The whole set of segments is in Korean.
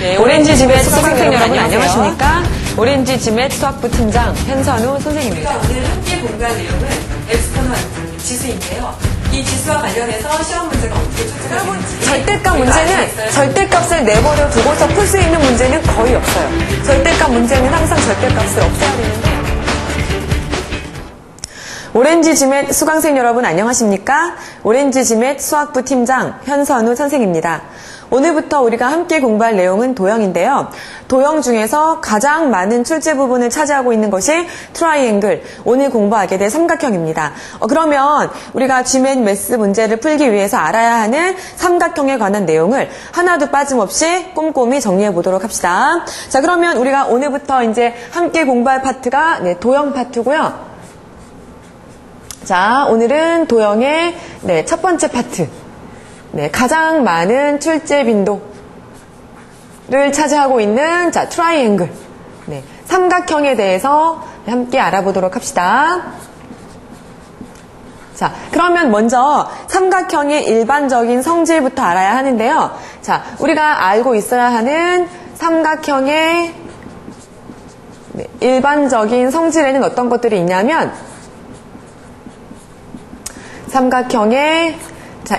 네, 오렌지 지멧 수강생 여러분 안녕하십니까? 오렌지 지멧 수학부 팀장 현선우 선생님입니다. 우리가 오늘 함께 공부할 내용은 엑스포넌트 지수인데요. 이 지수와 관련해서 시험 문제가 어떻게 출제되는지 절대값 문제는 절대값을 내버려 두고서 풀 수 있는 문제는 거의 없어요. 절대값 문제는 항상 절대값을 없애야 되는데 오렌지 지멧 수강생 여러분 안녕하십니까? 오렌지 지멧 수학부 팀장 현선우 선생입니다. 오늘부터 우리가 함께 공부할 내용은 도형인데요. 도형 중에서 가장 많은 출제 부분을 차지하고 있는 것이 트라이앵글, 오늘 공부하게 될 삼각형입니다. 그러면 우리가 지멧 매스 문제를 풀기 위해서 알아야 하는 삼각형에 관한 내용을 하나도 빠짐없이 꼼꼼히 정리해 보도록 합시다. 자, 그러면 우리가 오늘부터 이제 함께 공부할 파트가 도형 파트고요. 자, 오늘은 도형의 첫 번째 파트. 가장 많은 출제 빈도를 차지하고 있는 트라이앵글, 삼각형에 대해서 함께 알아보도록 합시다. 자, 그러면 먼저 삼각형의 일반적인 성질부터 알아야 하는데요. 자, 우리가 알고 있어야 하는 삼각형의 일반적인 성질에는 어떤 것들이 있냐면 삼각형의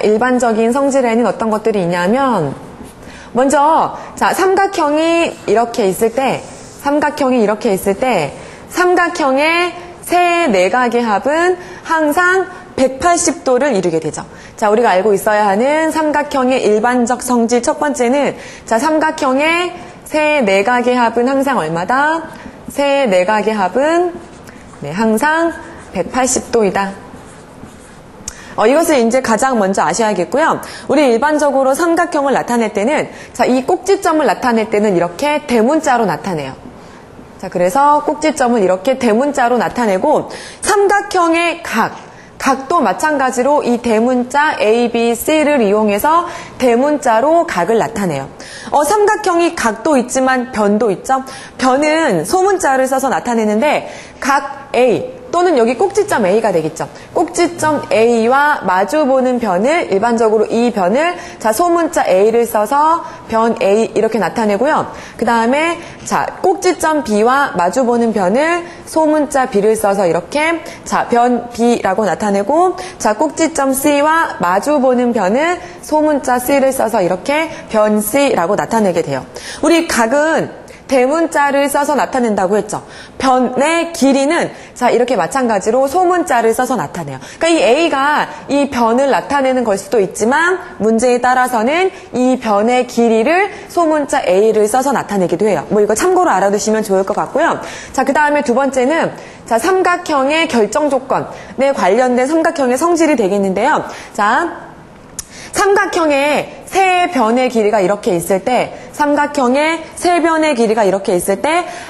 일반적인 성질에는 어떤 것들이 있냐면 먼저 삼각형이 이렇게 있을 때 삼각형의 세 내각의 합은 항상 180도를 이루게 되죠. 자, 우리가 알고 있어야 하는 삼각형의 일반적 성질 첫 번째는 삼각형의 세 내각의 합은 항상 얼마다? 세 내각의 합은 항상 180도이다. 이것을 이제 가장 먼저 아셔야겠고요. 우리 일반적으로 삼각형을 나타낼 때는 이 꼭지점을 나타낼 때는 이렇게 대문자로 나타내요. 자, 그래서 꼭지점은 이렇게 대문자로 나타내고 삼각형의 각도 마찬가지로 이 대문자 A, B, C를 이용해서 대문자로 각을 나타내요. 삼각형이 각도 있지만 변도 있죠? 변은 소문자를 써서 나타내는데 각 A 또는 여기 꼭지점 A가 되겠죠. 꼭지점 A와 마주보는 변을 일반적으로 이 변을 소문자 A를 써서 변 A 이렇게 나타내고요. 그 다음에 꼭지점 B와 마주보는 변을 소문자 B를 써서 이렇게 변 B라고 나타내고 꼭지점 C와 마주보는 변을 소문자 C를 써서 이렇게 변 C라고 나타내게 돼요. 우리 각은 대문자를 써서 나타낸다고 했죠. 변의 길이는 이렇게 마찬가지로 소문자를 써서 나타내요. 그러니까 이 A가 이 변을 나타내는 걸 수도 있지만 문제에 따라서는 이 변의 길이를 소문자 A를 써서 나타내기도 해요. 이거 참고로 알아두시면 좋을 것 같고요. 자, 그 다음에 두 번째는 삼각형의 결정 조건에 관련된 삼각형의 성질이 되겠는데요. 자, 삼각형의 세 변의 길이가 이렇게 있을 때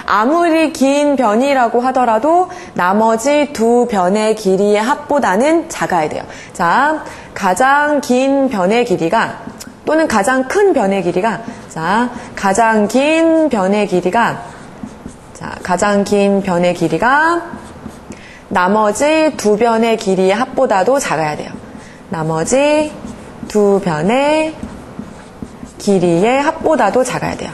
아무리 긴 변이라고 하더라도 나머지 두 변의 길이의 합보다는 작아야 돼요. 자, 가장 긴 변의 길이가 또는 가장 큰 변의 길이가 가장 긴 변의 길이가 나머지 두 변의 길이의 합보다도 작아야 돼요. 나머지 두 변의 길이의 합보다도 작아야 돼요.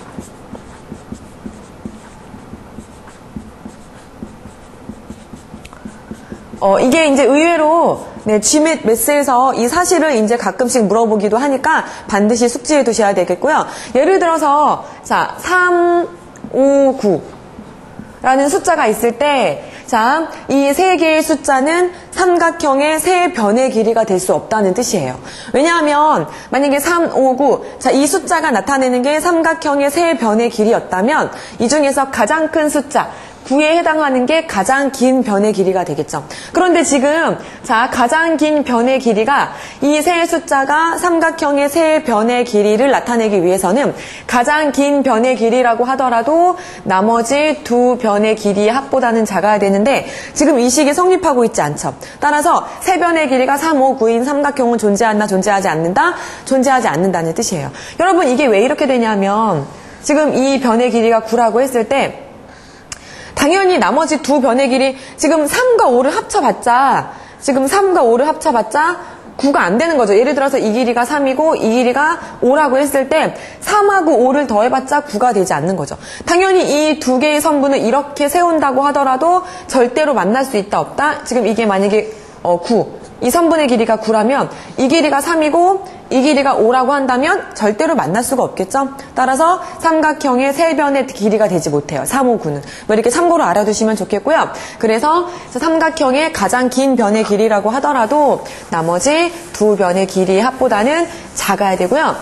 이게 이제 의외로 지멧 매스에서 이 사실을 이제 가끔씩 물어보기도 하니까 반드시 숙지해 두셔야 되겠고요. 예를 들어서 3, 5, 9라는 숫자가 있을 때 이 세 개의 숫자는 삼각형의 세 변의 길이가 될 수 없다는 뜻이에요. 왜냐하면 만약에 3, 5, 9 이 숫자가 나타내는 게 삼각형의 세 변의 길이였다면 이 중에서 가장 큰 숫자 9에 해당하는 게 가장 긴 변의 길이가 되겠죠. 그런데 지금 가장 긴 변의 길이가 이 세 숫자가 삼각형의 세 변의 길이를 나타내기 위해서는 가장 긴 변의 길이라고 하더라도 나머지 두 변의 길이의 합보다는 작아야 되는데 지금 이 식이 성립하고 있지 않죠. 따라서 세 변의 길이가 3, 5, 9인 삼각형은 존재하나 존재하지 않는다? 존재하지 않는다는 뜻이에요. 여러분 이게 왜 이렇게 되냐면 지금 이 변의 길이가 9라고 했을 때 당연히 나머지 두 변의 길이 지금 3과 5를 합쳐봤자 9가 안 되는 거죠. 예를 들어서 이 길이가 3이고 이 길이가 5라고 했을 때 3하고 5를 더해봤자 9가 되지 않는 거죠. 당연히 이 두 개의 선분을 이렇게 세운다고 하더라도 절대로 만날 수 있다 없다? 지금 이게 만약에 9, 이 선분의 길이가 9라면 이 길이가 3이고 이 길이가 5라고 한다면 절대로 만날 수가 없겠죠. 따라서 삼각형의 세 변의 길이가 되지 못해요. 3, 5, 9는. 뭐 이렇게 참고로 알아두시면 좋겠고요. 그래서 삼각형의 가장 긴 변의 길이라고 하더라도 나머지 두 변의 길이의 합보다는 작아야 되고요.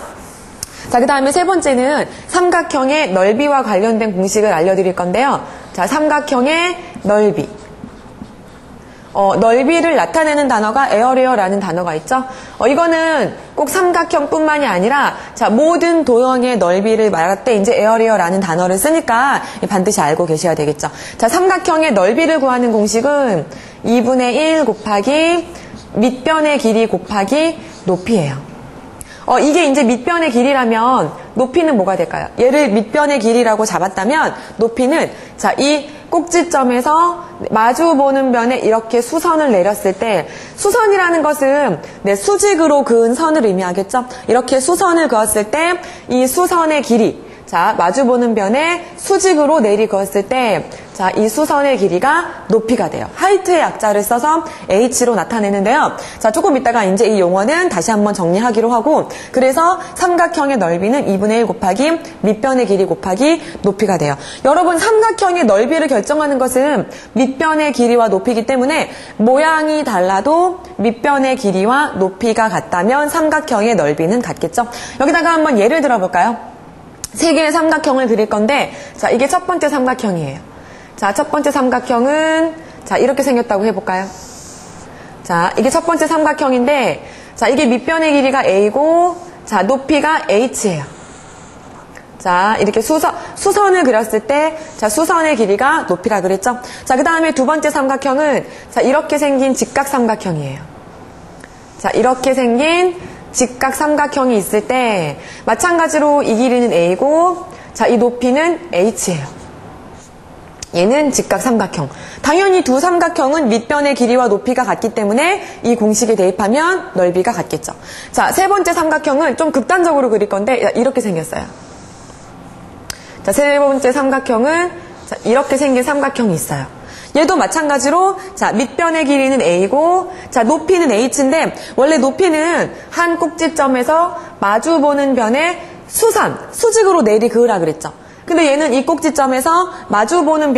자, 그 다음에 세 번째는 삼각형의 넓이와 관련된 공식을 알려드릴 건데요. 자, 삼각형의 넓이. 넓이를 나타내는 단어가 에어리어라는 단어가 있죠. 이거는 꼭 삼각형뿐만이 아니라 자, 모든 도형의 넓이를 말할 때 이제 에어리어라는 단어를 쓰니까 반드시 알고 계셔야 되겠죠. 자, 삼각형의 넓이를 구하는 공식은 2분의 1 곱하기 밑변의 길이 곱하기 높이예요. 이게 이제 밑변의 길이라면 높이는 뭐가 될까요? 얘를 밑변의 길이라고 잡았다면 높이는 자, 이 꼭지점에서 마주보는 변에 이렇게 수선을 내렸을 때 수선이라는 것은 수직으로 그은 선을 의미하겠죠? 이렇게 수선을 그었을 때 이 수선의 길이 자, 마주보는 변에 수직으로 내리 그었을 때 자, 이 수선의 길이가 높이가 돼요. 하이트의 약자를 써서 h로 나타내는데요. 자, 조금 이따가 이제 이 용어는 다시 한번 정리하기로 하고 그래서 삼각형의 넓이는 2분의 1 곱하기 밑변의 길이 곱하기 높이가 돼요. 여러분, 삼각형의 넓이를 결정하는 것은 밑변의 길이와 높이이기 때문에 모양이 달라도 밑변의 길이와 높이가 같다면 삼각형의 넓이는 같겠죠. 여기다가 한번 예를 들어볼까요? 세 개의 삼각형을 그릴 건데 자, 이게 첫 번째 삼각형이에요. 자, 첫 번째 삼각형은 자, 이렇게 생겼다고 해볼까요? 자, 이게 첫 번째 삼각형인데 자, 이게 밑변의 길이가 a고 자, 높이가 h예요. 자, 이렇게 수선을 그렸을 때 자, 수선의 길이가 높이라 그랬죠? 자, 그 다음에 두 번째 삼각형은 자, 이렇게 생긴 직각삼각형이에요. 자, 이렇게 생긴 직각 삼각형이 있을 때 마찬가지로 이 길이는 a고 자, 이 높이는 h예요. 얘는 직각 삼각형. 당연히 두 삼각형은 밑변의 길이와 높이가 같기 때문에 이 공식에 대입하면 넓이가 같겠죠. 자, 세 번째 삼각형은 좀 극단적으로 그릴 건데 이렇게 생겼어요. 자, 세 번째 삼각형은 자, 이렇게 생긴 삼각형이 있어요. 얘도 마찬가지로 자, 밑변의 길이는 a고 자, 높이는 h인데 원래 높이는 한 꼭지점에서 마주보는 변에 수직으로 내리 그으라 그랬죠. 근데 얘는 이 꼭지점에서 마주보는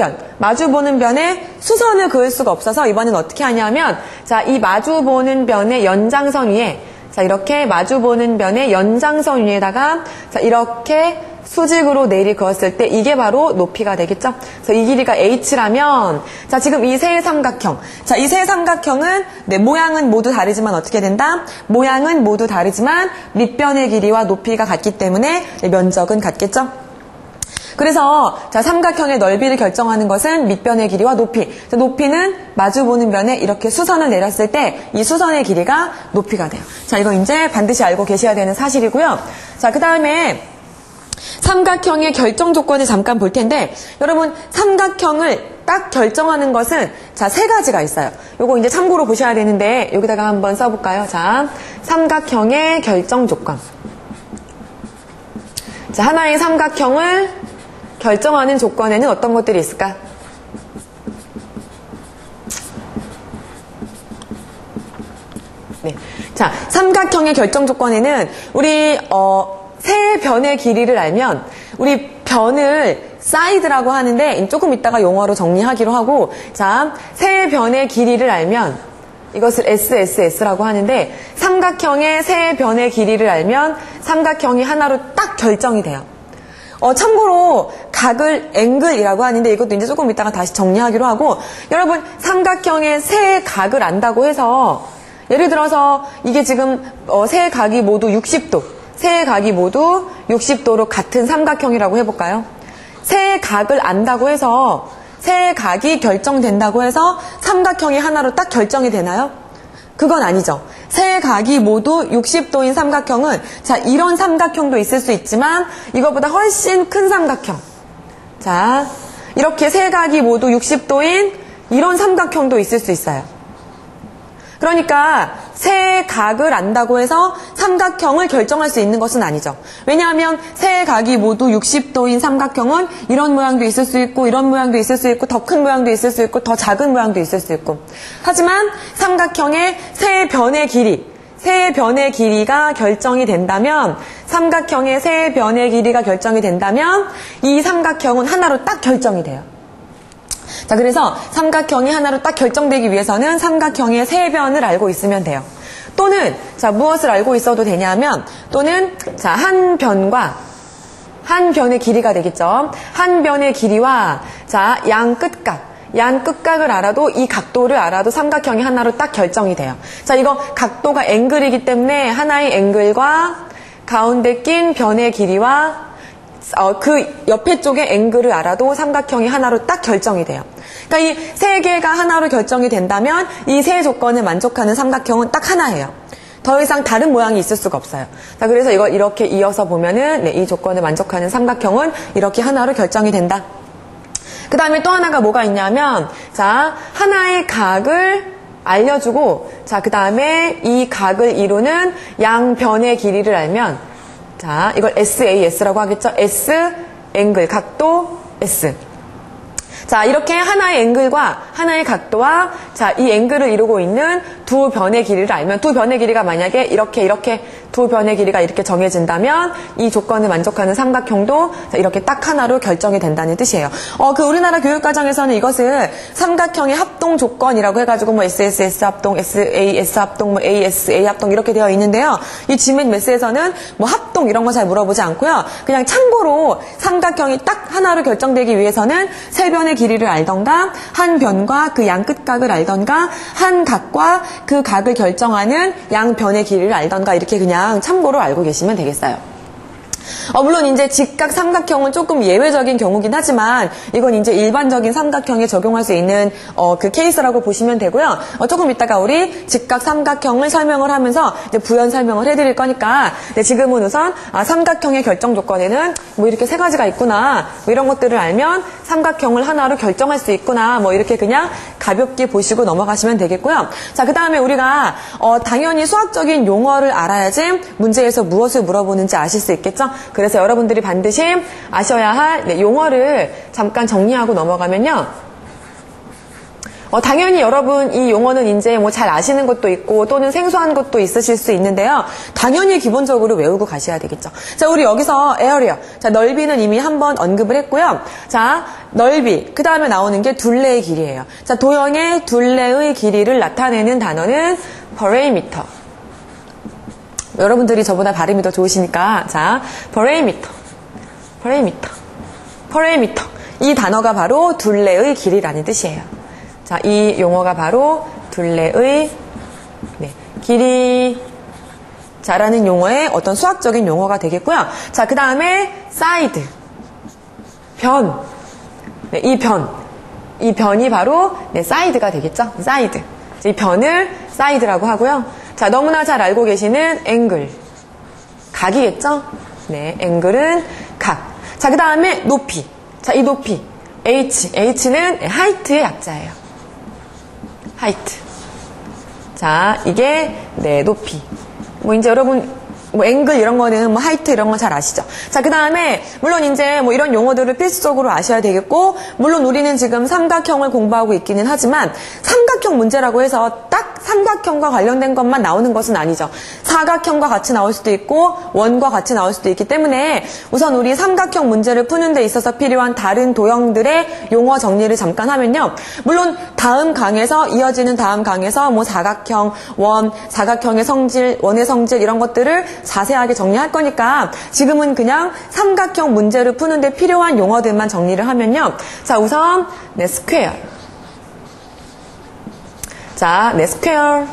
변에 수선을 그을 수가 없어서 이번엔 어떻게 하냐면 자, 이 마주보는 변의 연장선 위에 자, 이렇게 마주보는 변의 연장선 위에다가 자, 이렇게 수직으로 내리 그었을 때 이게 바로 높이가 되겠죠. 그래서 이 길이가 h라면 자, 지금 이 세 삼각형 자, 이 세 삼각형은 모양은 모두 다르지만 어떻게 된다? 모양은 모두 다르지만 밑변의 길이와 높이가 같기 때문에 면적은 같겠죠. 그래서 자, 삼각형의 넓이를 결정하는 것은 밑변의 길이와 높이. 자, 높이는 마주보는 변에 이렇게 수선을 내렸을 때 이 수선의 길이가 높이가 돼요. 자, 이거 이제 반드시 알고 계셔야 되는 사실이고요. 자, 그 다음에 삼각형의 결정 조건을 잠깐 볼 텐데 여러분, 삼각형을 딱 결정하는 것은 자, 세 가지가 있어요. 요거 이제 참고로 보셔야 되는데 여기다가 한번 써볼까요? 자, 삼각형의 결정 조건. 자, 하나의 삼각형을 결정하는 조건에는 어떤 것들이 있을까? 네. 자, 삼각형의 결정 조건에는 우리 세 변의 길이를 알면 우리 변을 사이드라고 하는데 조금 이따가 용어로 정리하기로 하고 자, 세 변의 길이를 알면 이것을 SSS라고 하는데 삼각형의 세 변의 길이를 알면 삼각형이 하나로 딱 결정이 돼요. 참고로 각을 앵글이라고 하는데 이것도 이제 조금 이따가 다시 정리하기로 하고 여러분, 삼각형의 세 각을 안다고 해서 예를 들어서 이게 지금 세 각이 모두 60도 세 각이 모두 60도로 같은 삼각형이라고 해볼까요? 세 각을 안다고 해서 세 각이 결정된다고 해서 삼각형이 하나로 딱 결정이 되나요? 그건 아니죠. 세 각이 모두 60도인 삼각형은 자, 이런 삼각형도 있을 수 있지만 이거보다 훨씬 큰 삼각형. 자, 이렇게 세 각이 모두 60도인 이런 삼각형도 있을 수 있어요. 그러니까 세 각을 안다고 해서 삼각형을 결정할 수 있는 것은 아니죠. 왜냐하면 세 각이 모두 60도인 삼각형은 이런 모양도 있을 수 있고 이런 모양도 있을 수 있고 더 큰 모양도 있을 수 있고 더 작은 모양도 있을 수 있고. 하지만 삼각형의 세 변의 길이가 결정이 된다면, 삼각형의 세 변의 길이가 결정이 된다면 이 삼각형은 하나로 딱 결정이 돼요. 자, 그래서 삼각형이 하나로 딱 결정되기 위해서는 삼각형의 세 변을 알고 있으면 돼요. 또는 자, 무엇을 알고 있어도 되냐면, 또는 자, 한 변의 길이가 되겠죠. 한 변의 길이와 자, 양 끝각을 알아도, 이 각도를 알아도 삼각형이 하나로 딱 결정이 돼요. 자, 이거 각도가 앵글이기 때문에 하나의 앵글과 가운데 낀 변의 길이와 그 옆에 쪽의 앵글을 알아도 삼각형이 하나로 딱 결정이 돼요. 그러니까 이 세 개가 하나로 결정이 된다면 이 세 조건을 만족하는 삼각형은 딱 하나예요. 더 이상 다른 모양이 있을 수가 없어요. 자, 그래서 이걸 이렇게 이어서 보면은 이 조건을 만족하는 삼각형은 이렇게 하나로 결정이 된다. 그 다음에 또 하나가 뭐가 있냐면, 자, 하나의 각을 알려주고, 자, 그 다음에 이 각을 이루는 양변의 길이를 알면, 자, 이걸 SAS라고 하겠죠? S, 앵글, 각도, S. 자, 이렇게 하나의 앵글과 하나의 각도와 자, 이 앵글을 이루고 있는 두 변의 길이를 알면, 두 변의 길이가 만약에 이렇게 두 변의 길이가 이렇게 정해진다면 이 조건을 만족하는 삼각형도 이렇게 딱 하나로 결정이 된다는 뜻이에요. 그 우리나라 교육과정에서는 이것을 삼각형의 합동 조건이라고 해가지고 뭐 SSS 합동, SAS 합동, 뭐 ASA 합동 이렇게 되어 있는데요. 이 GMAT에서는 뭐 합동 이런 거 잘 물어보지 않고요. 그냥 참고로 삼각형이 딱 하나로 결정되기 위해서는 세 변의 길이를 알던가, 한 변과 그 양 끝각을 알던가, 한 각과 그 각을 결정하는 양 변의 길이를 알던가, 이렇게 그냥 참고로 알고 계시면 되겠어요. 물론 이제 직각 삼각형은 조금 예외적인 경우긴 하지만 이건 이제 일반적인 삼각형에 적용할 수 있는 그 케이스라고 보시면 되고요. 조금 이따가 우리 직각 삼각형을 설명을 하면서 이제 부연 설명을 해드릴 거니까 지금은 우선 삼각형의 결정 조건에는 뭐 이렇게 세 가지가 있구나, 뭐 이런 것들을 알면 삼각형을 하나로 결정할 수 있구나, 뭐 이렇게 그냥 가볍게 보시고 넘어가시면 되겠고요. 자, 그 다음에 우리가 당연히 수학적인 용어를 알아야지 문제에서 무엇을 물어보는지 아실 수 있겠죠? 그래서 여러분들이 반드시 아셔야 할 용어를 잠깐 정리하고 넘어가면요. 당연히 여러분 이 용어는 이제 뭐 잘 아시는 것도 있고 또는 생소한 것도 있으실 수 있는데요. 당연히 기본적으로 외우고 가셔야 되겠죠. 자, 우리 여기서 area. 자, 넓이는 이미 한번 언급을 했고요. 자, 넓이. 그 다음에 나오는 게 둘레의 길이에요. 자, 도형의 둘레의 길이를 나타내는 단어는 perimeter. 여러분들이 저보다 발음이 더 좋으시니까, 자, perimeter. 이 단어가 바로 둘레의 길이라는 뜻이에요. 자, 이 용어가 바로 둘레의 길이. 자라는 용어의 어떤 수학적인 용어가 되겠고요. 자, 그 다음에 사이드. 변. 이 변이 바로 사이드가 되겠죠. 사이드. 이 변을 사이드라고 하고요. 자, 너무나 잘 알고 계시는 앵글. 각이겠죠? 네, 앵글은 각. 자, 그 다음에 높이. 자, 이 높이. H는 하이트의 약자예요. 하이트. 자, 이게, 높이. 뭐, 이제 여러분, 뭐, 앵글 이런 거는 뭐, 하이트 이런 거 잘 아시죠? 자, 그 다음에, 물론 이제 뭐, 이런 용어들을 필수적으로 아셔야 되겠고, 물론 우리는 지금 삼각형을 공부하고 있기는 하지만, 삼각형 문제라고 해서 딱 삼각형과 관련된 것만 나오는 것은 아니죠. 사각형과 같이 나올 수도 있고, 원과 같이 나올 수도 있기 때문에, 우선 우리 삼각형 문제를 푸는 데 있어서 필요한 다른 도형들의 용어 정리를 잠깐 하면요. 물론, 이어지는 다음 강에서 뭐, 사각형, 사각형의 성질, 원의 성질, 이런 것들을 자세하게 정리할 거니까 지금은 그냥 삼각형 문제를 푸는데 필요한 용어들만 정리를 하면요. 자, 우선 스퀘어. 자, 스퀘어.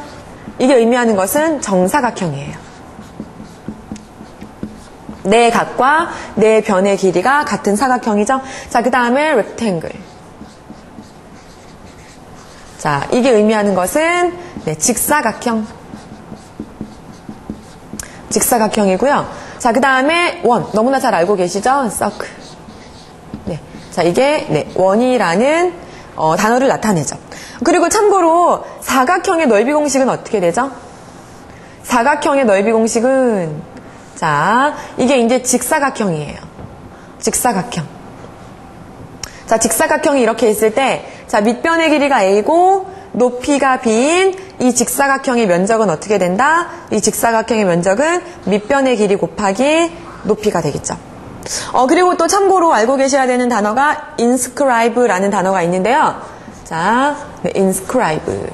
이게 의미하는 것은 정사각형이에요. 네 각과 네 변의 길이가 같은 사각형이죠. 자, 그 다음에 rectangle. 자, 이게 의미하는 것은 직사각형. 직사각형이고요. 자, 그 다음에 원. 너무나 잘 알고 계시죠? circle. 자, 이게 원이라는 단어를 나타내죠. 그리고 참고로 사각형의 넓이 공식은 어떻게 되죠? 사각형의 넓이 공식은, 자, 이게 이제 직사각형이에요. 직사각형. 자, 직사각형이 이렇게 있을 때, 자, 밑변의 길이가 A고, 높이가 B인 이 직사각형의 면적은 어떻게 된다? 이 직사각형의 면적은 밑변의 길이 곱하기 높이가 되겠죠. 그리고 또 참고로 알고 계셔야 되는 단어가 inscribe라는 단어가 있는데요. 자, 네, inscribe.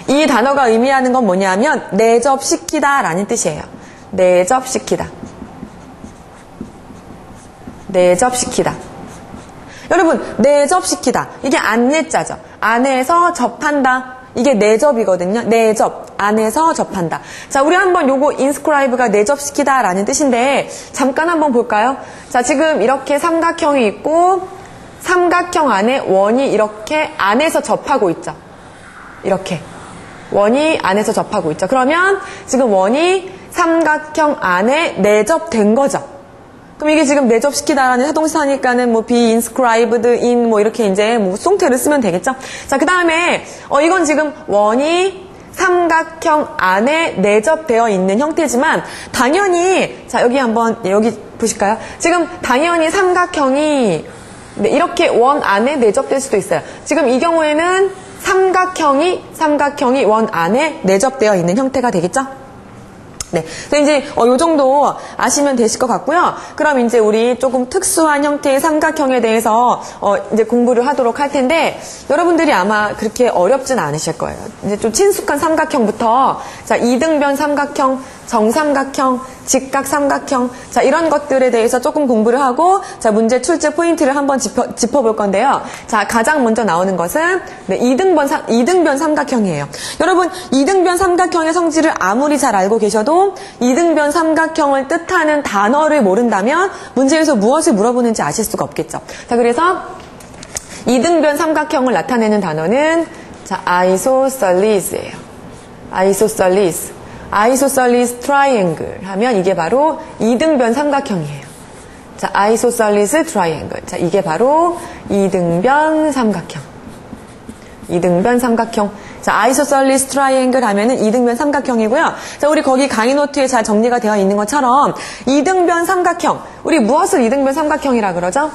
이 단어가 의미하는 건 뭐냐면 내접시키다 라는 뜻이에요. 내접시키다. 내접시키다. 여러분, 내접시키다. 이게 안내자죠. 안에서 접한다. 이게 내접이거든요. 내접. 안에서 접한다. 자, 우리 한번 요거 inscribe가 내접시키다 라는 뜻인데 잠깐 한번 볼까요? 자, 지금 이렇게 삼각형이 있고 삼각형 안에 원이 이렇게 안에서 접하고 있죠. 이렇게. 원이 안에서 접하고 있죠. 그러면 지금 원이 삼각형 안에 내접된 거죠. 그럼 이게 지금 내접시키다라는 해동사니까는 뭐 be inscribed in 뭐 이렇게 이제 뭐 송태를 쓰면 되겠죠. 자, 그 다음에 이건 지금 원이 삼각형 안에 내접되어 있는 형태지만 당연히 자, 여기 한번 여기 보실까요? 지금 당연히 삼각형이 네, 이렇게 원 안에 내접될 수도 있어요. 지금 이 경우에는 삼각형이 원 안에 내접되어 있는 형태가 되겠죠? 네. 그래서 이제, 요 정도 아시면 되실 것 같고요. 그럼 이제 우리 조금 특수한 형태의 삼각형에 대해서, 이제 공부를 하도록 할 텐데, 여러분들이 아마 그렇게 어렵진 않으실 거예요. 이제 좀 친숙한 삼각형부터, 자, 이등변 삼각형, 정삼각형, 직각삼각형, 자, 이런 것들에 대해서 조금 공부를 하고, 자, 문제 출제 포인트를 한번 짚어볼 건데요. 자, 가장 먼저 나오는 것은, 네, 이등변 삼각형이에요. 여러분, 이등변 삼각형의 성질을 아무리 잘 알고 계셔도, 이등변 삼각형을 뜻하는 단어를 모른다면, 문제에서 무엇을 물어보는지 아실 수가 없겠죠. 자, 그래서, 이등변 삼각형을 나타내는 단어는, 자, isosceles isosceles triangle 하면 이게 바로 이등변 삼각형이에요. 자, isosceles triangle. 자, 이게 바로 이등변 삼각형. 이등변 삼각형. 자, isosceles triangle 하면은 이등변 삼각형이고요. 자, 우리 거기 강의 노트에 잘 정리가 되어 있는 것처럼 이등변 삼각형. 우리 무엇을 이등변 삼각형이라 그러죠?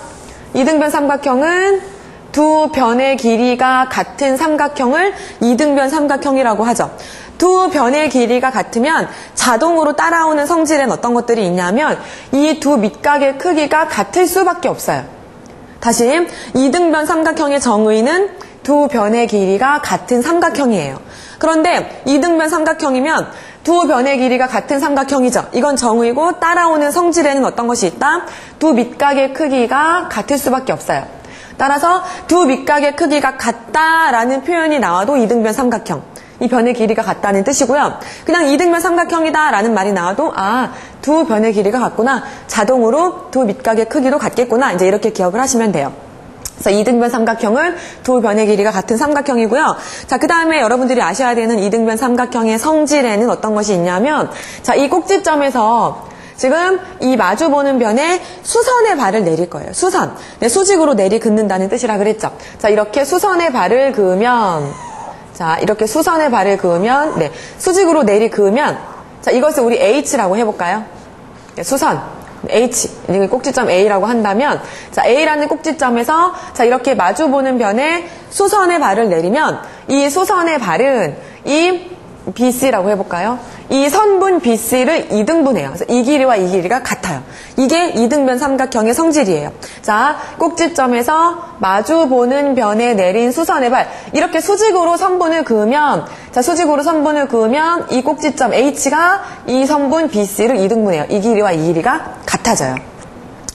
이등변 삼각형은 두 변의 길이가 같은 삼각형을 이등변 삼각형이라고 하죠. 두 변의 길이가 같으면 자동으로 따라오는 성질엔 어떤 것들이 있냐면 이 두 밑각의 크기가 같을 수밖에 없어요. 다시 이등변 삼각형의 정의는 두 변의 길이가 같은 삼각형이에요. 그런데 이등변 삼각형이면 두 변의 길이가 같은 삼각형이죠. 이건 정의고 따라오는 성질에는 어떤 것이 있다? 두 밑각의 크기가 같을 수밖에 없어요. 따라서 두 밑각의 크기가 같다라는 표현이 나와도 이등변 삼각형. 이 변의 길이가 같다는 뜻이고요. 그냥 이등변 삼각형이다라는 말이 나와도 두 변의 길이가 같구나. 자동으로 두 밑각의 크기도 같겠구나. 이제 이렇게 기억을 하시면 돼요. 그래서 이등변 삼각형은 두 변의 길이가 같은 삼각형이고요. 자, 그 다음에 여러분들이 아셔야 되는 이등변 삼각형의 성질에는 어떤 것이 있냐면 자, 이 꼭지점에서 지금 이 마주보는 변에 수선의 발을 내릴 거예요. 수선. 네, 수직으로 내리긋는다는 뜻이라 그랬죠. 자, 이렇게 수선의 발을 그으면 자, 이렇게 수선의 발을 그으면 네, 수직으로 내리그으면 자, 이것을 우리 H라고 해볼까요? 네, 수선. H. 이게 꼭지점 A라고 한다면 자, A라는 꼭지점에서 자, 이렇게 마주보는 변에 수선의 발을 내리면 이 수선의 발은 이 BC라고 해볼까요? 이 선분 BC를 이등분해요. 그래서 이 길이와 이 길이가 같아요. 이게 이등변 삼각형의 성질이에요. 자, 꼭지점에서 마주보는 변에 내린 수선의 발. 이렇게 수직으로 선분을 그으면, 자, 수직으로 선분을 그으면 이 꼭지점 H가 이 선분 BC를 이등분해요. 이 길이와 이 길이가 같아져요.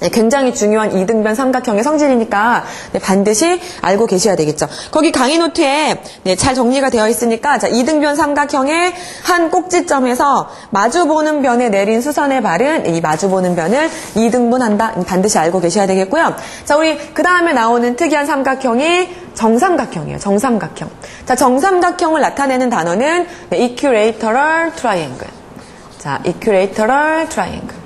네, 굉장히 중요한 이등변 삼각형의 성질이니까 네, 반드시 알고 계셔야 되겠죠. 거기 강의 노트에 네, 잘 정리가 되어 있으니까 자, 이등변 삼각형의 한 꼭지점에서 마주보는 변에 내린 수선의 발은 이 마주보는 변을 이등분한다. 반드시 알고 계셔야 되겠고요. 자, 우리 그 다음에 나오는 특이한 삼각형이 정삼각형이에요. 정삼각형. 자, 정삼각형을 나타내는 단어는 네, equilateral triangle. 자, equilateral triangle.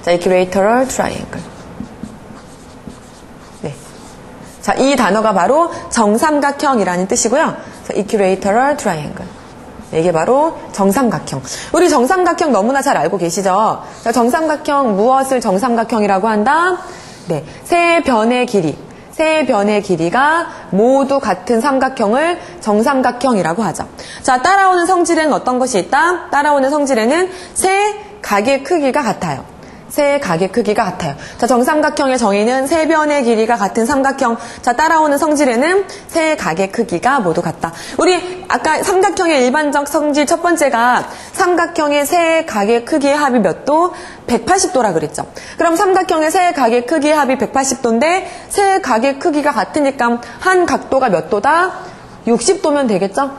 자, equilateral triangle. 네. 자, 이 단어가 바로 정삼각형이라는 뜻이고요. 자, equilateral triangle. 이게 바로 정삼각형. 우리 정삼각형 너무나 잘 알고 계시죠? 자, 정삼각형 무엇을 정삼각형이라고 한다? 네, 세 변의 길이가 모두 같은 삼각형을 정삼각형이라고 하죠. 자, 따라오는 성질에는 어떤 것이 있다? 따라오는 성질에는 세 각의 크기가 같아요. 세 각의 크기가 같아요. 자, 정삼각형의 정의는 세 변의 길이가 같은 삼각형. 자, 따라오는 성질에는 세 각의 크기가 모두 같다. 우리 아까 삼각형의 일반적 성질 첫 번째가 삼각형의 세 각의 크기의 합이 몇 도? 180도라 그랬죠. 그럼 삼각형의 세 각의 크기의 합이 180도인데 세 각의 크기가 같으니까 한 각도가 몇 도다? 60도면 되겠죠?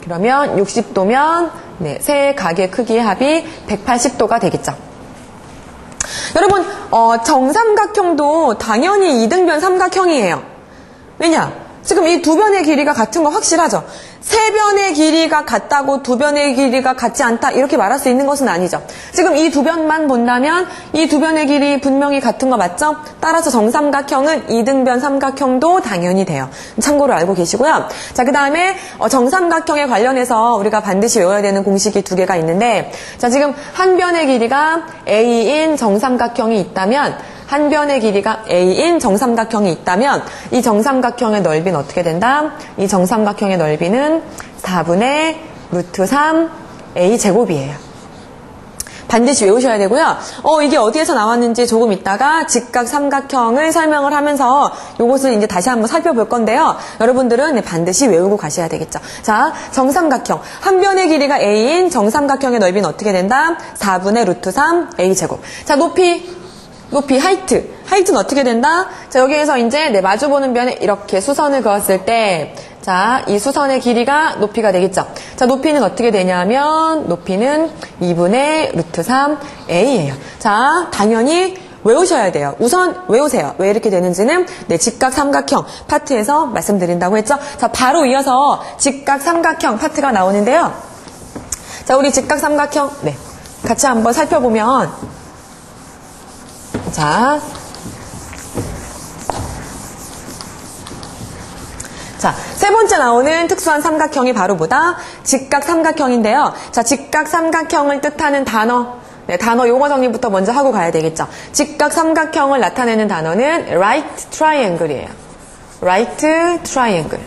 그러면 60도면 네, 세 각의 크기의 합이 180도가 되겠죠. 여러분, 정삼각형도 당연히 이등변 삼각형이에요. 왜냐? 지금 이 두 변의 길이가 같은 거 확실하죠? 세 변의 길이가 같다고 두 변의 길이가 같지 않다 이렇게 말할 수 있는 것은 아니죠. 지금 이 두 변만 본다면 이 두 변의 길이 분명히 같은 거 맞죠? 따라서 정삼각형은 이등변 삼각형도 당연히 돼요. 참고로 알고 계시고요. 자, 그 다음에 정삼각형에 관련해서 우리가 반드시 외워야 되는 공식이 두 개가 있는데, 자, 지금 한 변의 길이가 A인 정삼각형이 있다면 한 변의 길이가 A인 정삼각형이 있다면 이 정삼각형의 넓이는 어떻게 된다? 이 정삼각형의 넓이는 4분의 루트 3 A제곱이에요. 반드시 외우셔야 되고요. 이게 어디에서 나왔는지 조금 있다가 직각 삼각형을 설명을 하면서 이것을 이제 다시 한번 살펴볼 건데요. 여러분들은 반드시 외우고 가셔야 되겠죠. 자, 정삼각형. 한 변의 길이가 A인 정삼각형의 넓이는 어떻게 된다? 4분의 루트 3 A제곱. 자, 높이 하이트는 어떻게 된다? 자, 여기에서 이제 마주보는 변에 이렇게 수선을 그었을 때, 자, 이 수선의 길이가 높이가 되겠죠. 자, 높이는 어떻게 되냐면, 높이는 2분의 루트 3 A예요. 자, 당연히 외우셔야 돼요. 우선 외우세요. 왜 이렇게 되는지는 직각 삼각형 파트에서 말씀드린다고 했죠. 자, 바로 이어서 직각 삼각형 파트가 나오는데요. 자, 우리 직각 삼각형, 같이 한번 살펴보면, 자, 세 번째 나오는 특수한 삼각형이 바로 뭐다? 직각 삼각형인데요. 자, 직각 삼각형을 뜻하는 단어. 단어 용어 정리부터 먼저 하고 가야 되겠죠. 직각 삼각형을 나타내는 단어는 right triangle이에요. right triangle.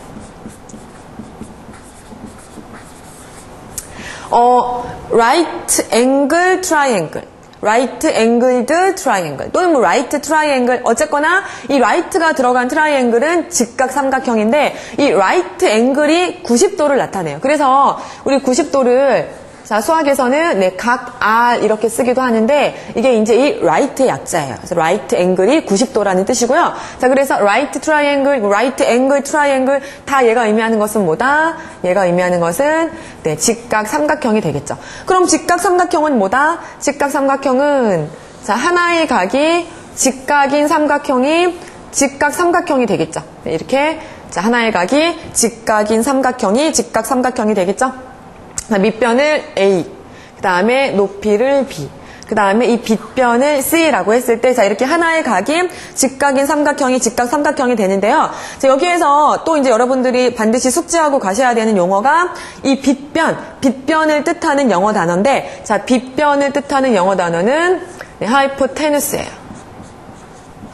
right angle triangle. right angled triangle 또는 뭐 right triangle 어쨌거나 이 right가 들어간 트라이앵글은 직각 삼각형인데 이 right angle이 90도를 나타내요. 그래서 우리 90도를 자, 수학에서는 각 R 이렇게 쓰기도 하는데 이게 이제 이 right의 약자예요. 그래서 right angle이 90도라는 뜻이고요. 자, 그래서 right triangle, right angle triangle 다 얘가 의미하는 것은 뭐다? 얘가 의미하는 것은 직각 삼각형이 되겠죠. 그럼 직각 삼각형은 뭐다? 직각 삼각형은 자, 하나의 각이 직각인 삼각형이 직각 삼각형이 되겠죠. 이렇게 자, 하나의 각이 직각인 삼각형이 직각 삼각형이 되겠죠. 밑변을 A, 그 다음에 높이를 B, 그 다음에 이 빗변을 C라고 했을 때, 자, 이렇게 하나의 각이 직각인 삼각형이 직각 삼각형이 되는데요. 자, 여기에서 또 이제 여러분들이 반드시 숙지하고 가셔야 되는 용어가 이 빗변을 뜻하는 영어 단어인데, 자, 빗변을 뜻하는 영어 단어는 hypotenuse예요.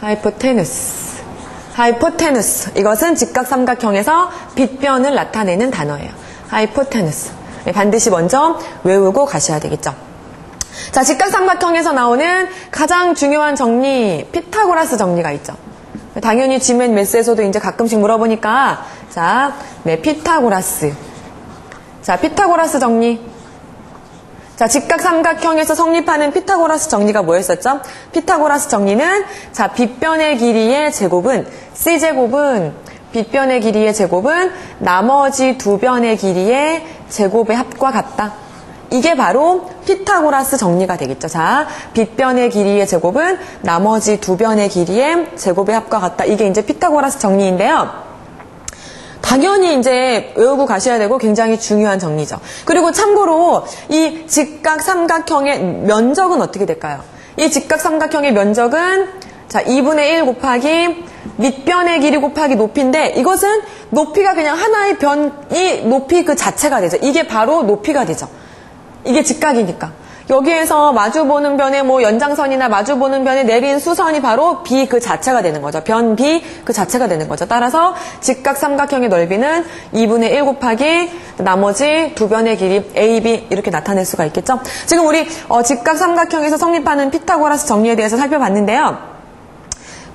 hypotenuse. 이것은 직각 삼각형에서 빗변을 나타내는 단어예요. hypotenuse. 반드시 먼저 외우고 가셔야 되겠죠. 자, 직각 삼각형에서 나오는 가장 중요한 정리, 피타고라스 정리가 있죠. 당연히 GMAT 매스에서도 이제 가끔씩 물어보니까, 자, 피타고라스. 자, 피타고라스 정리. 자, 직각 삼각형에서 성립하는 피타고라스 정리가 뭐였었죠? 피타고라스 정리는, 자, 빗변의 길이의 제곱은, C제곱은 빗변의 길이의 제곱은 나머지 두 변의 길이의 제곱의 합과 같다. 이게 바로 피타고라스 정리가 되겠죠. 자, 빗변의 길이의 제곱은 나머지 두 변의 길이의 제곱의 합과 같다. 이게 이제 피타고라스 정리인데요. 당연히 이제 외우고 가셔야 되고 굉장히 중요한 정리죠. 그리고 참고로 이 직각 삼각형의 면적은 어떻게 될까요? 이 직각 삼각형의 면적은 자, 2분의 1 곱하기 밑변의 길이 곱하기 높이인데 이것은 높이가 그냥 하나의 변이 높이 그 자체가 되죠. 이게 바로 높이가 되죠. 이게 직각이니까. 여기에서 마주보는 변의 뭐 연장선이나 마주보는 변에 내린 수선이 바로 B 그 자체가 되는 거죠. 변 B 그 자체가 되는 거죠. 따라서 직각 삼각형의 넓이는 2분의 1 곱하기 나머지 두 변의 길이 A, B 이렇게 나타낼 수가 있겠죠. 지금 우리 직각 삼각형에서 성립하는 피타고라스 정리에 대해서 살펴봤는데요.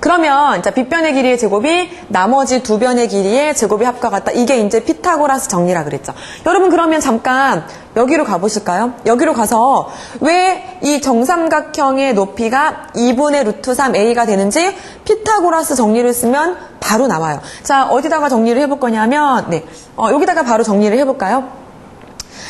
그러면 자 빗변의 길이의 제곱이 나머지 두 변의 길이의 제곱이 합과 같다. 이게 이제 피타고라스 정리라 그랬죠. 여러분 그러면 잠깐 여기로 가보실까요? 여기로 가서 왜 이 정삼각형의 높이가 2분의 루트 3a가 되는지 피타고라스 정리를 쓰면 바로 나와요. 자 어디다가 정리를 해볼 거냐면 네 여기다가 바로 정리를 해볼까요?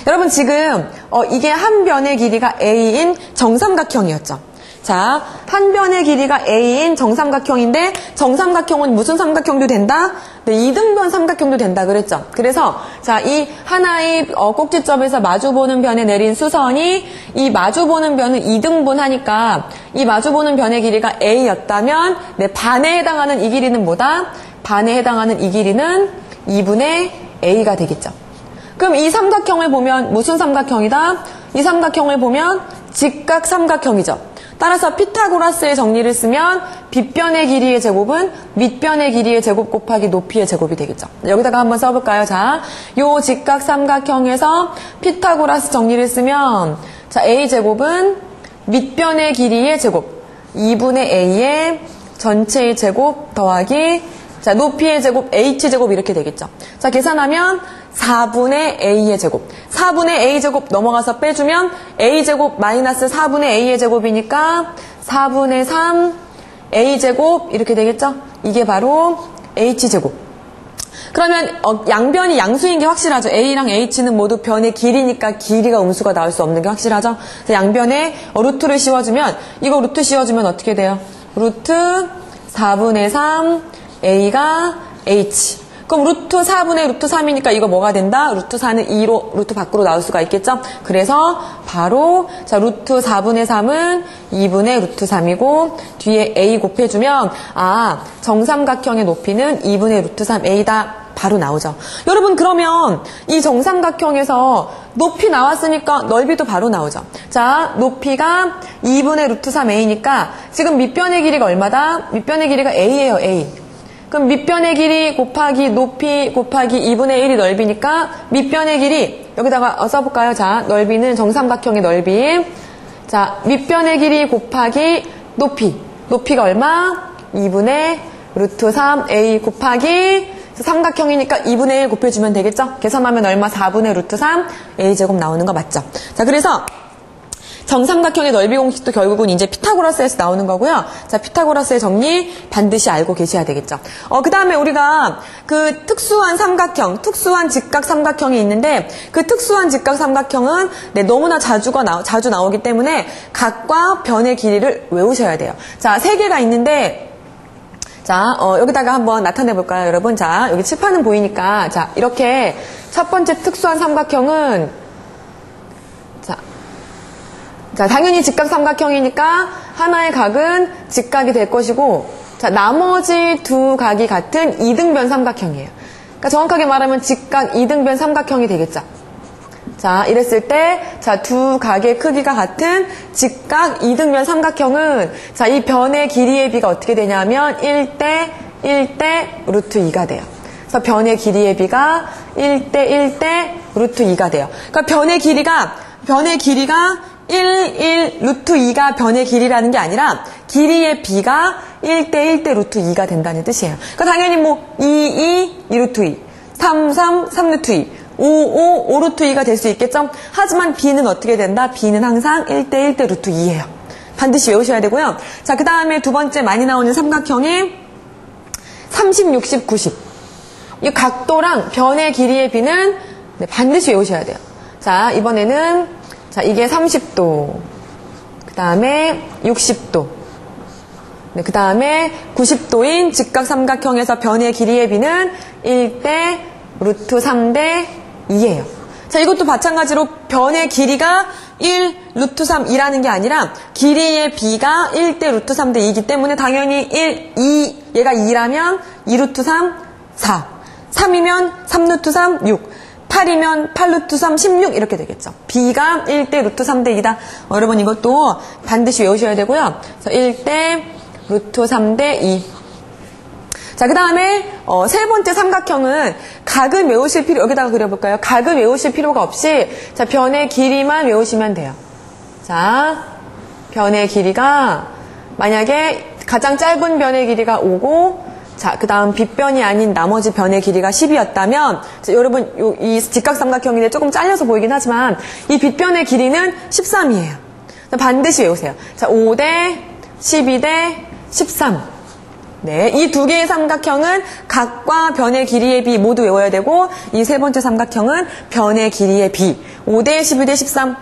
여러분 지금 이게 한 변의 길이가 a인 정삼각형이었죠. 자, 한 변의 길이가 A인 정삼각형인데 정삼각형은 무슨 삼각형도 된다? 네, 이등변 삼각형도 된다 그랬죠. 그래서 자, 이 하나의 꼭지점에서 마주보는 변에 내린 수선이 이 마주보는 변을 이등분하니까 이 마주보는 변의 길이가 A였다면 네, 반에 해당하는 이 길이는 뭐다? 반에 해당하는 이 길이는 2분의 A가 되겠죠. 그럼 이 삼각형을 보면 무슨 삼각형이다? 이 삼각형을 보면 직각 삼각형이죠. 따라서 피타고라스의 정리를 쓰면 빗변의 길이의 제곱은 밑변의 길이의 제곱 곱하기 높이의 제곱이 되겠죠. 여기다가 한번 써볼까요? 자, 요 직각 삼각형에서 피타고라스 정리를 쓰면 자, A제곱은 밑변의 길이의 제곱 2분의 A의 전체의 제곱 더하기 자, 높이의 제곱 H제곱 이렇게 되겠죠. 자, 계산하면 4분의 A의 제곱. 4분의 A제곱 넘어가서 빼주면 A제곱 마이너스 4분의 A의 제곱이니까 4분의 3 A제곱 이렇게 되겠죠? 이게 바로 H제곱. 그러면 양변이 양수인 게 확실하죠. A랑 H는 모두 변의 길이니까 길이가 음수가 나올 수 없는 게 확실하죠. 양변에 루트를 씌워주면 이거 루트 씌워주면 어떻게 돼요? 루트 4분의 3 A가 H. 그럼 루트 4분의 루트 3이니까 이거 뭐가 된다? 루트 4는 2로 루트 밖으로 나올 수가 있겠죠? 그래서 바로 자 루트 4분의 3은 2분의 루트 3이고 뒤에 A 곱해주면 아 정삼각형의 높이는 2분의 루트 3A다. 바로 나오죠. 여러분 그러면 이 정삼각형에서 높이 나왔으니까 넓이도 바로 나오죠. 자 높이가 2분의 루트 3A니까 지금 밑변의 길이가 얼마다? 밑변의 길이가 A예요. A. 그럼 밑변의 길이 곱하기 높이 곱하기 2분의 1이 넓이니까 밑변의 길이 여기다가 써볼까요? 자 넓이는 정삼각형의 넓이 자 밑변의 길이 곱하기 높이가 얼마? 2분의 루트 3a 곱하기 삼각형이니까 2분의 1 곱해주면 되겠죠? 계산하면 얼마? 4분의 루트 3 a제곱 나오는 거 맞죠? 자 그래서 정삼각형의 넓이 공식도 결국은 이제 피타고라스에서 나오는 거고요. 자, 피타고라스의 정리 반드시 알고 계셔야 되겠죠. 그 다음에 우리가 그 특수한 삼각형, 특수한 직각 삼각형이 있는데 그 특수한 직각 삼각형은 네, 너무나 자주 나오기 때문에 각과 변의 길이를 외우셔야 돼요. 자, 3개가 있는데 자, 여기다가 한번 나타내 볼까요, 여러분? 자, 여기 칠판은 보이니까 자, 이렇게 첫 번째 특수한 삼각형은 자, 당연히 직각 삼각형이니까 하나의 각은 직각이 될 것이고 자, 나머지 두 각이 같은 이등변 삼각형이에요. 그러니까 정확하게 말하면 직각 이등변 삼각형이 되겠죠. 자, 이랬을 때 자, 두 각의 크기가 같은 직각 이등변 삼각형은 자, 이 변의 길이의 비가 어떻게 되냐면 1대 루트 2가 돼요. 그래서 변의 길이의 비가 1대 루트 2가 돼요. 그러니까 변의 길이가 1 루트 2가 변의 길이라는 게 아니라 길이의 비가 1대 루트 2가 된다는 뜻이에요. 그러니까 당연히 뭐 2 루트 2, 3 루트 2, 5 루트 2가 될 수 있겠죠? 하지만 b는 어떻게 된다? b는 항상 1대 루트 2예요. 반드시 외우셔야 되고요. 자, 그 다음에 두 번째 많이 나오는 삼각형이 30, 60, 90. 이 각도랑 변의 길이의 비는 네, 반드시 외우셔야 돼요. 자, 이번에는 자, 이게 30도, 그 다음에 60도, 네, 그 다음에 90도인 직각 삼각형에서 변의 길이의 비는 1대 루트 3대 2예요. 자, 이것도 마찬가지로 변의 길이가 1 루트 3 2라는 게 아니라 길이의 b가 1대 루트 3대 2이기 때문에 당연히 1, 2 얘가 2라면 2 루트 3 4 3이면 3 루트 3 6 8이면 8 루트 3 16 이렇게 되겠죠. b가 1대 루트 3대 2다. 여러분 이것도 반드시 외우셔야 되고요. 그래서 1대 루트 3대 2. 자, 그 다음에 세 번째 삼각형은 각을 외우실 필요, 여기다가 그려볼까요? 각을 외우실 필요가 없이 자, 변의 길이만 외우시면 돼요. 자, 변의 길이가 만약에 가장 짧은 변의 길이가 5고 자, 그 다음 빗변이 아닌 나머지 변의 길이가 10이었다면 자, 여러분 이 직각삼각형인데 조금 잘려서 보이긴 하지만 이 빗변의 길이는 13이에요. 반드시 외우세요. 자, 5대 12대 13. 네, 이 두 개의 삼각형은 각과 변의 길이의 비 모두 외워야 되고 이 세 번째 삼각형은 변의 길이의 비 5대 12대 13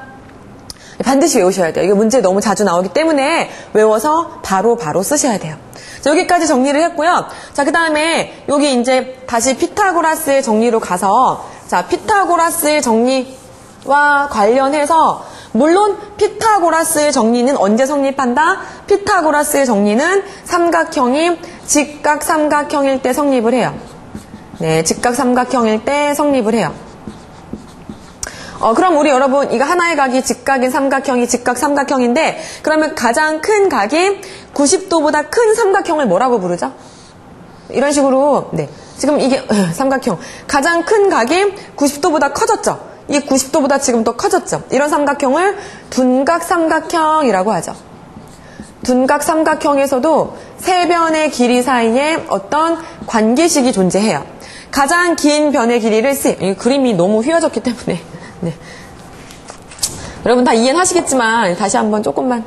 반드시 외우셔야 돼요. 이게 문제에 너무 자주 나오기 때문에 외워서 바로 쓰셔야 돼요. 자, 여기까지 정리를 했고요. 자, 그 다음에 여기 이제 다시 피타고라스의 정리로 가서 자, 피타고라스의 정리와 관련해서 물론 피타고라스의 정리는 언제 성립한다? 피타고라스의 정리는 삼각형이 직각삼각형일 때 성립을 해요. 네, 직각삼각형일 때 성립을 해요. 그럼 우리 여러분 이거 하나의 각이 직각인 삼각형이 직각삼각형인데 그러면 가장 큰 각이 90도보다 큰 삼각형을 뭐라고 부르죠? 이런 식으로 네, 지금 이게 삼각형 가장 큰 각이 90도보다 커졌죠? 이게 90도보다 지금 더 커졌죠. 이런 삼각형을 둔각삼각형이라고 하죠. 둔각삼각형에서도 세 변의 길이 사이에 어떤 관계식이 존재해요. 가장 긴 변의 길이를 이 그림이 너무 휘어졌기 때문에 네. 여러분 다 이해는 하시겠지만 다시 한번 조금만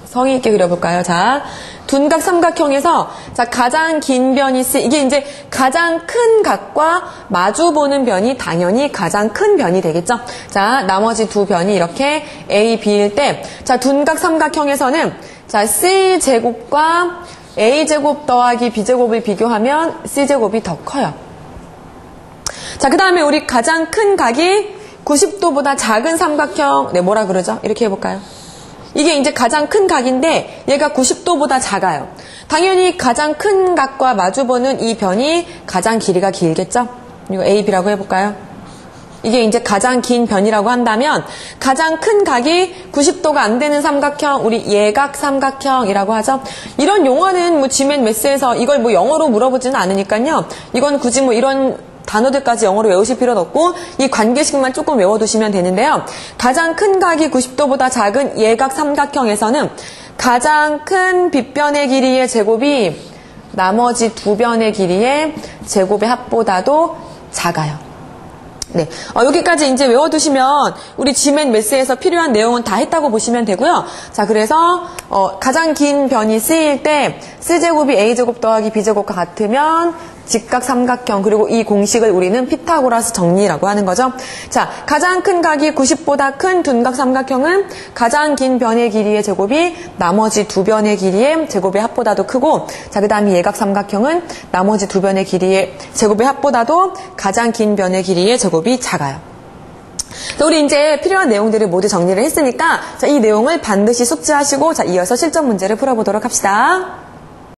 성의 있게 그려볼까요? 자, 둔각 삼각형에서 자, 가장 긴 변이 C 이게 이제 가장 큰 각과 마주보는 변이 당연히 가장 큰 변이 되겠죠. 자, 나머지 두 변이 이렇게 A, B일 때 자, 둔각 삼각형에서는 자, C제곱과 A제곱 더하기 B제곱을 비교하면 C제곱이 더 커요. 자, 그 다음에 우리 가장 큰 각이 90도보다 작은 삼각형 네, 뭐라 그러죠? 이렇게 해볼까요? 이게 이제 가장 큰 각인데 얘가 90도보다 작아요. 당연히 가장 큰 각과 마주보는 이 변이 가장 길이가 길겠죠? 이거 A, B라고 해볼까요? 이게 이제 가장 긴 변이라고 한다면 가장 큰 각이 90도가 안 되는 삼각형 우리 예각 삼각형이라고 하죠. 이런 용어는 뭐 지멘 매스에서 이걸 뭐 영어로 물어보지는 않으니까요. 이건 굳이 뭐 이런 단어들까지 영어로 외우실 필요는 없고 이 관계식만 조금 외워두시면 되는데요. 가장 큰 각이 90도보다 작은 예각 삼각형에서는 가장 큰 빗변의 길이의 제곱이 나머지 두 변의 길이의 제곱의 합보다도 작아요. 네, 여기까지 이제 외워두시면 우리 지멘 매스에서 필요한 내용은 다 했다고 보시면 되고요. 자, 그래서 가장 긴 변이 C일 때 C제곱이 A제곱 더하기 B제곱과 같으면 직각삼각형 그리고 이 공식을 우리는 피타고라스 정리라고 하는 거죠. 자, 가장 큰 각이 90보다 큰 둔각삼각형은 가장 긴 변의 길이의 제곱이 나머지 두 변의 길이의 제곱의 합보다도 크고 자, 그 다음에 예각삼각형은 나머지 두 변의 길이의 제곱의 합보다도 가장 긴 변의 길이의 제곱이 작아요. 자, 우리 이제 필요한 내용들을 모두 정리를 했으니까 자, 이 내용을 반드시 숙지하시고 자, 이어서 실전 문제를 풀어보도록 합시다.